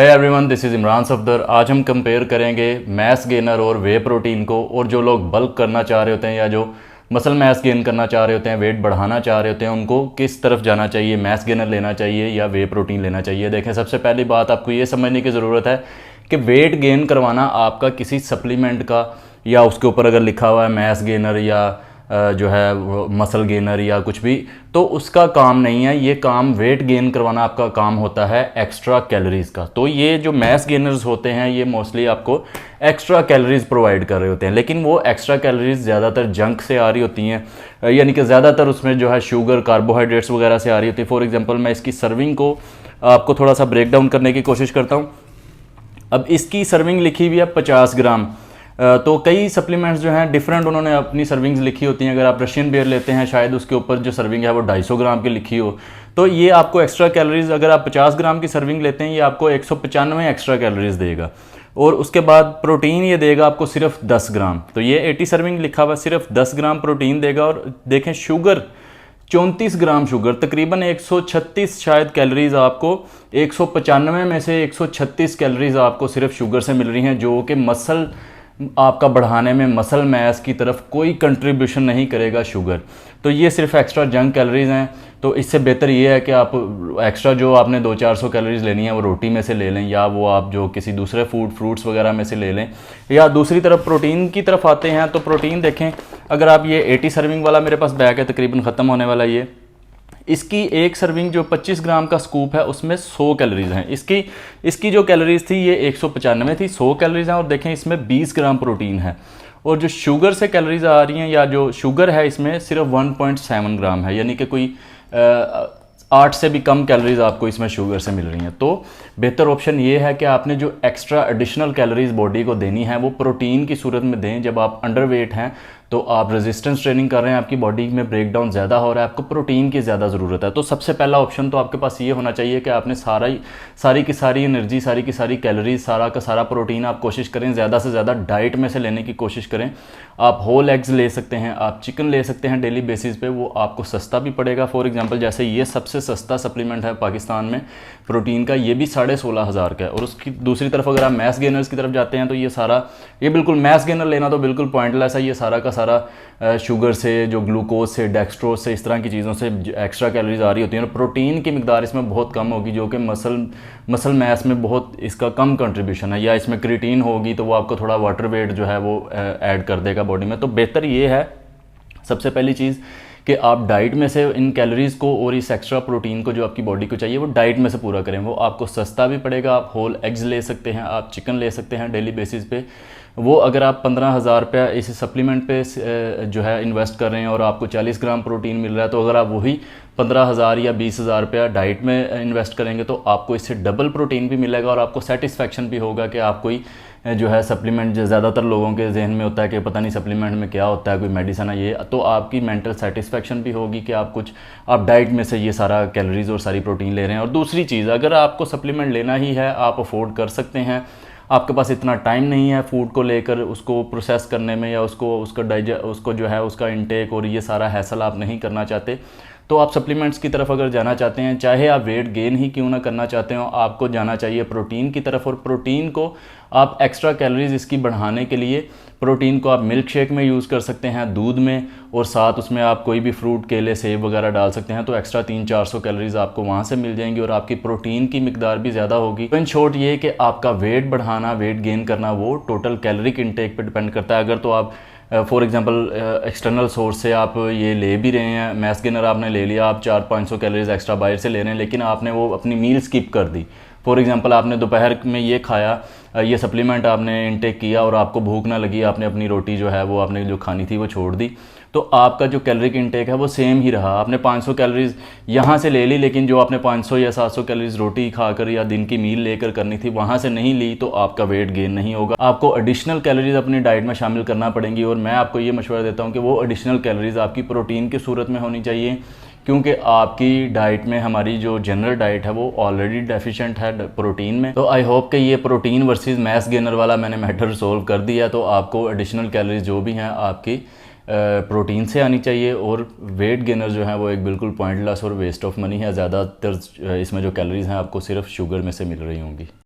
Hey everyone, this is Imran Safdar. आज हम compare करेंगे मैस गेनर और वे प्रोटीन को। और जो लोग बल्क करना चाह रहे होते हैं या जो मसल मैस गेन करना चाह रहे होते हैं, वेट बढ़ाना चाह रहे होते हैं, उनको किस तरफ जाना चाहिए, मैस गेनर लेना चाहिए या वे प्रोटीन लेना चाहिए। देखें, सबसे पहली बात आपको ये समझने की ज़रूरत है कि वेट गेन करवाना आपका किसी सप्लीमेंट का या उसके ऊपर अगर लिखा हुआ है मैस गेनर या जो है मसल गेनर या कुछ भी, तो उसका काम नहीं है। ये काम वेट गेन करवाना आपका काम होता है एक्स्ट्रा कैलोरीज़ का। तो ये जो मैस गेनर्स होते हैं ये मोस्टली आपको एक्स्ट्रा कैलोरीज़ प्रोवाइड कर रहे होते हैं, लेकिन वो एक्स्ट्रा कैलोरीज़ ज़्यादातर जंक से आ रही होती हैं, यानी कि ज़्यादातर उसमें जो है शुगर, कार्बोहाइड्रेट्स वगैरह से आ रही होती है। फॉर एग्जांपल, मैं इसकी सर्विंग को आपको थोड़ा सा ब्रेक डाउन करने की कोशिश करता हूँ। अब इसकी सर्विंग लिखी हुई है 50 ग्राम। तो कई सप्लीमेंट्स जो हैं डिफरेंट उन्होंने अपनी सर्विंग्स लिखी होती हैं। अगर आप रशियन बेयर लेते हैं, शायद उसके ऊपर जो सर्विंग है वो 250 ग्राम की लिखी हो। तो ये आपको एक्स्ट्रा कैलोरीज, अगर आप 50 ग्राम की सर्विंग लेते हैं, ये आपको 195 एक्स्ट्रा कैलोरीज देगा। और उसके बाद प्रोटीन ये देगा आपको सिर्फ 10 ग्राम। तो ये 80 सर्विंग लिखा हुआ, सिर्फ 10 ग्राम प्रोटीन देगा। और देखें, शुगर 34 ग्राम शुगर, तकरीबन 136 शायद कैलोरीज आपको 195 में से 136 कैलोरीज आपको सिर्फ शुगर से मिल रही हैं, जो कि मसल आपका बढ़ाने में, मसल मैस की तरफ कोई कंट्रीब्यूशन नहीं करेगा शुगर। तो ये सिर्फ एक्स्ट्रा जंक कैलोरीज हैं। तो इससे बेहतर ये है कि आप एक्स्ट्रा जो आपने 200-400 कैलोरीज लेनी है वो रोटी में से ले लें, या वो आप जो किसी दूसरे फ्रूट्स वगैरह में से ले लें। या दूसरी तरफ प्रोटीन की तरफ आते हैं, तो प्रोटीन देखें, अगर आप ये 80 सर्विंग वाला मेरे पास बैग है, तकरीबन ख़त्म होने वाला ये, इसकी एक सर्विंग जो 25 ग्राम का स्कूप है उसमें 100 कैलोरीज हैं। इसकी जो कैलोरीज थी ये 195 थी, 100 कैलोरीज हैं। और देखें, इसमें 20 ग्राम प्रोटीन है। और जो शुगर से कैलोरीज आ रही हैं, या जो शुगर है इसमें सिर्फ 1.7 ग्राम है, यानी कि कोई 8 से भी कम कैलोरीज आपको इसमें शुगर से मिल रही हैं। तो बेहतर ऑप्शन ये है कि आपने जो एक्स्ट्रा एडिशनल कैलोरीज बॉडी को देनी है वो प्रोटीन की सूरत में दें। जब आप अंडर वेट हैं तो आप रेजिस्टेंस ट्रेनिंग कर रहे हैं, आपकी बॉडी में ब्रेकडाउन ज़्यादा हो रहा है, आपको प्रोटीन की ज़्यादा ज़रूरत है। तो सबसे पहला ऑप्शन तो आपके पास ये होना चाहिए कि आपने सारी की सारी एनर्जी, सारी की सारी कैलोरीज, सारा का सारा प्रोटीन आप कोशिश करें ज़्यादा से ज़्यादा डाइट में से लेने की कोशिश करें। आप होल एग्स ले सकते हैं, आप चिकन ले सकते हैं डेली बेसिस पे, वो आपको सस्ता भी पड़ेगा। फॉर एग्जांपल, जैसे ये सबसे सस्ता सप्लीमेंट है पाकिस्तान में प्रोटीन का, ये भी 16,500 का है। और उसकी दूसरी तरफ अगर आप मैस गेनर्स की तरफ जाते हैं तो ये बिल्कुल मैस गेनर लेना तो बिल्कुल पॉइंटलेस है। ये सारा का सारा शुगर से, जो ग्लूकोज से, डेक्सट्रोज से, इस तरह की चीज़ों से एक्स्ट्रा कैलोरीज आ रही होती हैं। और प्रोटीन की मिकदार इसमें बहुत कम होगी, जो कि मसल मैस में बहुत इसका कम कंट्रीब्यूशन है। या इसमें क्रिएटिन होगी तो वो आपको थोड़ा वाटर वेट जो है वो ऐड कर देगा बॉडी में। तो बेहतर ये है, सबसे पहली चीज़, कि आप डाइट में से इन कैलोरीज़ को और इस एक्स्ट्रा प्रोटीन को जो आपकी बॉडी को चाहिए वो डाइट में से पूरा करें। वो आपको सस्ता भी पड़ेगा। आप होल एग्स ले सकते हैं, आप चिकन ले सकते हैं डेली बेसिस पे। वो अगर आप 15,000 रुपया इस सप्लीमेंट पे जो है इन्वेस्ट कर रहे हैं और आपको 40 ग्राम प्रोटीन मिल रहा है, तो अगर आप वही 15,000 या 20,000 रुपया डाइट में इन्वेस्ट करेंगे तो आपको इससे डबल प्रोटीन भी मिलेगा और आपको सेटिस्फेक्शन भी होगा कि आप कोई जो है सप्लीमेंट, जो ज़्यादातर लोगों के जहन में होता है कि पता नहीं सप्लीमेंट में क्या होता है, कोई मेडिसिन है ये, तो आपकी मेंटल सेटिस्फेक्शन भी होगी कि आप डाइट में से ये सारा कैलोरीज और सारी प्रोटीन ले रहे हैं। और दूसरी चीज़, अगर आपको सप्लीमेंट लेना ही है, आप अफोर्ड कर सकते हैं, आपके पास इतना टाइम नहीं है फूड को लेकर उसको प्रोसेस करने में, या उसको जो है उसका इंटेक और ये सारा हैसल आप नहीं करना चाहते, तो आप सप्लीमेंट्स की तरफ अगर जाना चाहते हैं, चाहे आप वेट गेन ही क्यों ना करना चाहते हो, आपको जाना चाहिए प्रोटीन की तरफ। और प्रोटीन को आप एक्स्ट्रा कैलोरीज इसकी बढ़ाने के लिए प्रोटीन को आप मिल्क शेक में यूज़ कर सकते हैं, दूध में, और साथ उसमें आप कोई भी फ्रूट, केले, सेब वगैरह डाल सकते हैं। तो एक्स्ट्रा 300-400 कैलोरीज आपको वहाँ से मिल जाएंगी और आपकी प्रोटीन की मिकदार भी ज़्यादा होगी। तो इन शॉर्ट ये कि आपका वेट बढ़ाना, वेट गेन करना, वो टोटल कैलोरिक इंटेक पर डिपेंड करता है। अगर तो आप फॉर एग्जांपल एक्सटर्नल सोर्स से आप ये ले भी रहे हैं, मैस गेनर आपने ले लिया, आप 400-500 कैलोरीज एक्स्ट्रा बाहर से ले रहे हैं, लेकिन आपने वो अपनी मील स्किप कर दी। फॉर एग्जांपल, आपने दोपहर में ये खाया, ये सप्लीमेंट आपने इंटेक किया और आपको भूख ना लगी, आपने अपनी रोटी जो है वो आपने जो खानी थी वो छोड़ दी, तो आपका जो कैलोरिक इंटेक है वो सेम ही रहा। आपने 500 कैलोरीज यहाँ से ले ली, लेकिन जो आपने 500 या 700 कैलोरीज रोटी खाकर या दिन की मील लेकर करनी थी वहाँ से नहीं ली, तो आपका वेट गेन नहीं होगा। आपको एडिशनल कैलोरीज अपनी डाइट में शामिल करना पड़ेंगी। और मैं आपको ये मशवरा देता हूँ कि वो एडिशनल कैलोरीज आपकी प्रोटीन की सूरत में होनी चाहिए, क्योंकि आपकी डाइट में, हमारी जो जनरल डाइट है वो ऑलरेडी डेफिशिएंट है प्रोटीन में। तो आई होप कि ये प्रोटीन वर्सेस मैस गेनर वाला मैंने मैटर सोल्व कर दिया। तो आपको एडिशनल कैलोरीज जो भी हैं आपकी प्रोटीन से आनी चाहिए। और वेट गेनर जो है वो एक बिल्कुल पॉइंटलेस और वेस्ट ऑफ मनी है। ज़्यादातर इसमें जो कैलोरीज हैं आपको सिर्फ शुगर में से मिल रही होंगी।